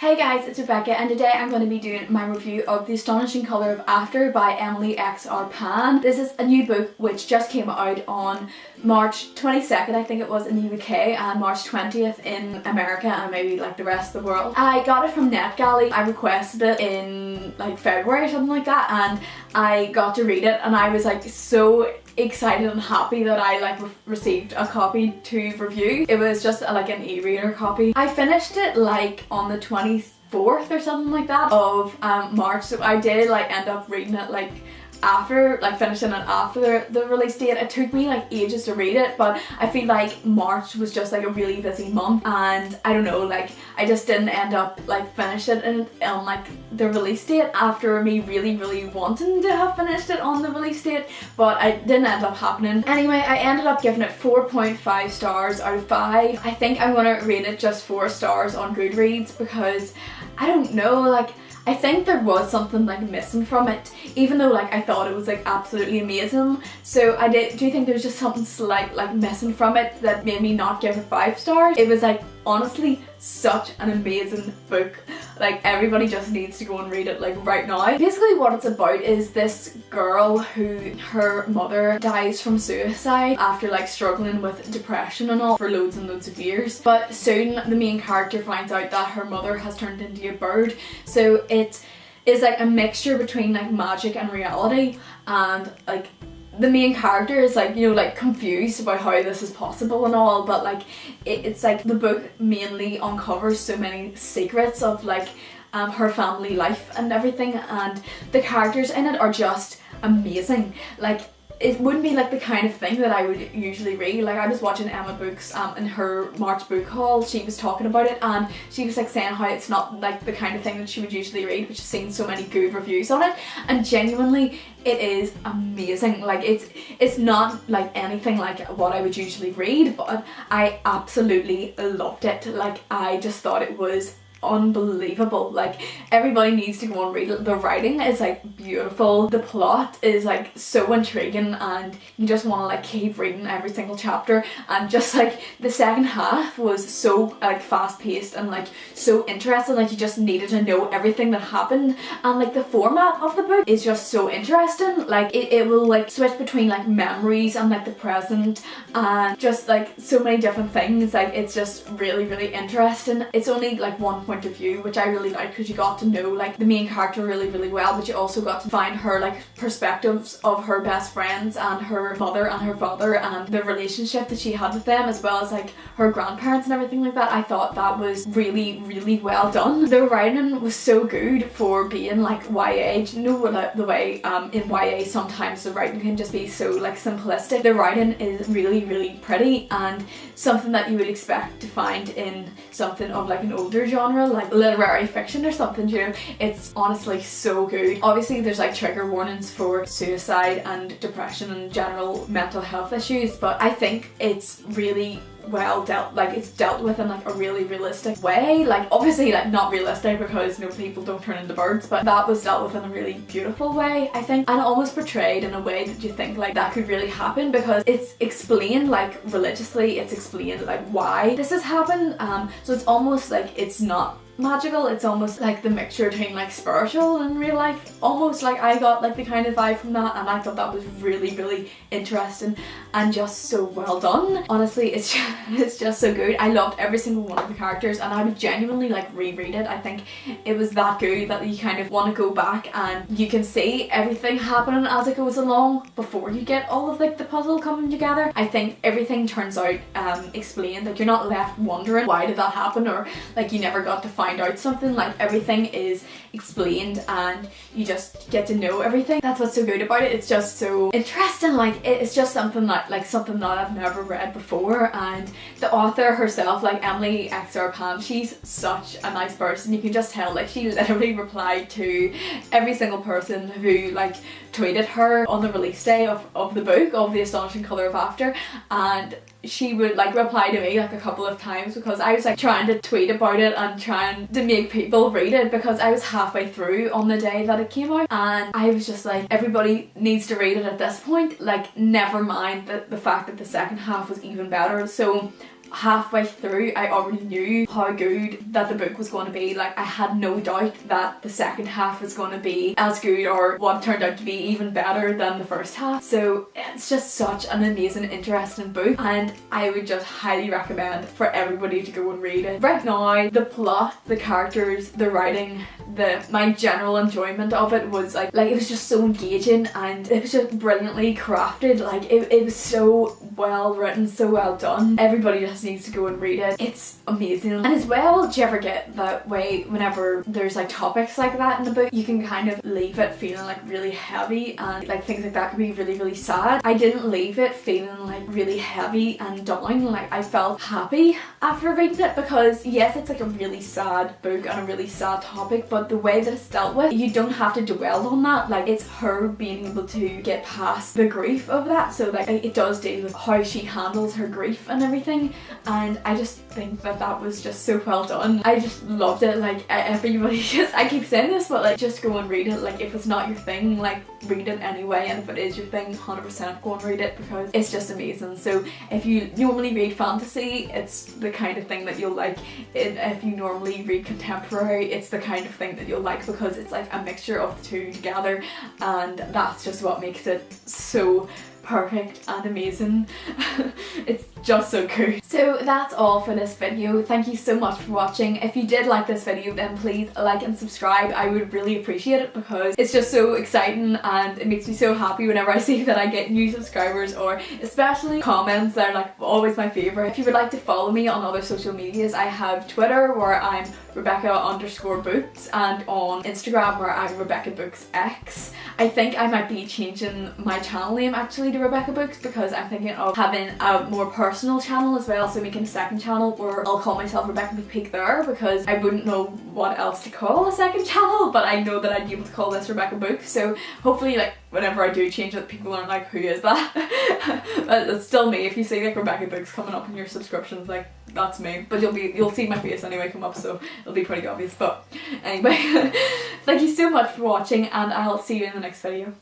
Hey guys, it's Rebecca and today I'm going to be doing my review of The Astonishing Colour of After by Emily X.R. Pan. This is a new book which just came out on March 22nd, I think it was, in the UK, and March 20th in America and maybe like the rest of the world. I got it from NetGalley. I requested it in like February or something like that, and I got to read it and I was like so excited and happy that I received a copy to review. It was just like an e-reader copy. I finished it like on the 24th or something like that of March, so I did end up reading it after, finishing it after the release date. It took me ages to read it, but I feel like March was just a really busy month, and I don't know, I just didn't end up finishing it on the release date after me really wanting to have finished it on the release date, but it didn't end up happening. Anyway, I ended up giving it 4.5 stars out of 5. I think I'm gonna rate it just 4 stars on Goodreads because I don't know, I think there was something missing from it, even though I thought it was absolutely amazing. So I do think there was just something slight missing from it that made me not give it 5 stars. It was honestly such an amazing book. Everybody just needs to go and read it right now. Basically what it's about is this girl who her mother dies from suicide after struggling with depression and all for loads and loads of years. But soon the main character finds out that her mother has turned into a bird. So it is a mixture between magic and reality, and the main character is confused about how this is possible and all, but it's the book mainly uncovers so many secrets of her family life and everything, and the characters in it are just amazing. It wouldn't be the kind of thing that I would usually read. I was watching Emma Books in her March book haul. She was talking about it and she was saying how it's not the kind of thing that she would usually read, but she's seen so many good reviews on it, and genuinely it is amazing. It's not anything like what I would usually read, but I absolutely loved it. I just thought it was unbelievable. Everybody needs to go and read it. The writing is beautiful, the plot is so intriguing, and you just want to keep reading every single chapter, and just the second half was so fast paced and so interesting. You just needed to know everything that happened, and the format of the book is just so interesting. It will switch between memories and the present, and just so many different things. It's just really interesting. It's only one point of view, which I really like, because you got to know the main character really well, but you also got to find her perspectives of her best friends and her mother and her father and the relationship that she had with them, as well as her grandparents and everything like that. I thought that was really well done. The writing was so good for being YA. Do you know the way in YA sometimes the writing can just be so simplistic? The writing is really pretty, and something that you would expect to find in something of an older genre, literary fiction or something, you know. It's honestly so good. Obviously there's trigger warnings for suicide and depression and general mental health issues, but I think it's really well dealt, it's dealt with in a really realistic way. Obviously not realistic, because people don't turn into birds, but that was dealt with in a really beautiful way, I think, and almost portrayed in a way that you think that could really happen, because it's explained religiously. It's explained why this has happened, so it's almost it's not magical, it's almost the mixture between spiritual and real life, almost. I got the kind of vibe from that, and I thought that was really interesting and just so well done. Honestly, it's just so good. I loved every single one of the characters, and I would genuinely reread it. I think it was that good that you kind of want to go back and you can see everything happening as it goes along before you get all of the puzzle coming together. I think everything turns out explained, you're not left wondering why did that happen, or you never got to find out something. Everything is explained and you just get to know everything. That's what's so good about it. It's just so interesting. It's just something that I've never read before, and the author herself, Emily X.R. Pan, she's such a nice person. You can just tell she literally replied to every single person who tweeted her on the release day of the book of The Astonishing Colour of After, and she would reply to me a couple of times, because I was trying to tweet about it and trying to make people read it, because I was halfway through on the day that it came out, and I was just everybody needs to read it at this point, never mind the fact that the second half was even better. So halfway through I already knew how good that the book was going to be. Like I had no doubt that the second half was going to be as good, or what turned out to be even better than the first half. So it's just such an amazing, interesting book, and I would just highly recommend for everybody to go and read it. Right now, the plot, the characters, the writing, my general enjoyment of it was like it was just so engaging, and it was just brilliantly crafted. Like it was so well written, so well done. Everybody just needs to go and read it. It's amazing. And as well, do you ever get that way whenever there's like topics like that in the book, you can kind of leave it feeling like really heavy, and like things like that can be really, really sad. I didn't leave it feeling like really heavy and down. Like I felt happy after reading it, because yes, it's like a really sad book and a really sad topic, but the way that it's dealt with, you don't have to dwell on that. Like it's her being able to get past the grief of that. So like it does deal with how she handles her grief and everything, and I just think that that was just so well done. I just loved it. Like everybody just, I keep saying this, but like just go and read it. Like if it's not your thing, like read it anyway, and if it is your thing, 100% go and read it, because it's just amazing. So if you normally read fantasy, it's the kind of thing that you'll like. If you normally read contemporary, it's the kind of thing that you'll like, because it's like a mixture of the two together, and that's just what makes it so perfect and amazing. It's just so cool. So that's all for this video. Thank you so much for watching. If you did like this video, then please like and subscribe. I would really appreciate it, because it's just so exciting and it makes me so happy whenever I see that I get new subscribers, or especially comments. They're like always my favourite. If you would like to follow me on other social medias, I have Twitter where I'm Rebecca_books, and on Instagram where I'm RebeccaBooksX. I think I might be changing my channel name actually to Rebecca Books, because I'm thinking of having a more personal channel as well, so making a second channel where I'll call myself Rebecca Peak there, because I wouldn't know what else to call a second channel, but I know that I'd be able to call this Rebecca Books. So hopefully, like whenever I do change it, people aren't like, who is that? But it's still me. If you see like Rebecca Books coming up in your subscriptions, like that's me. But you'll see my face anyway come up, so it'll be pretty obvious. But anyway, thank you so much for watching, and I'll see you in the next video.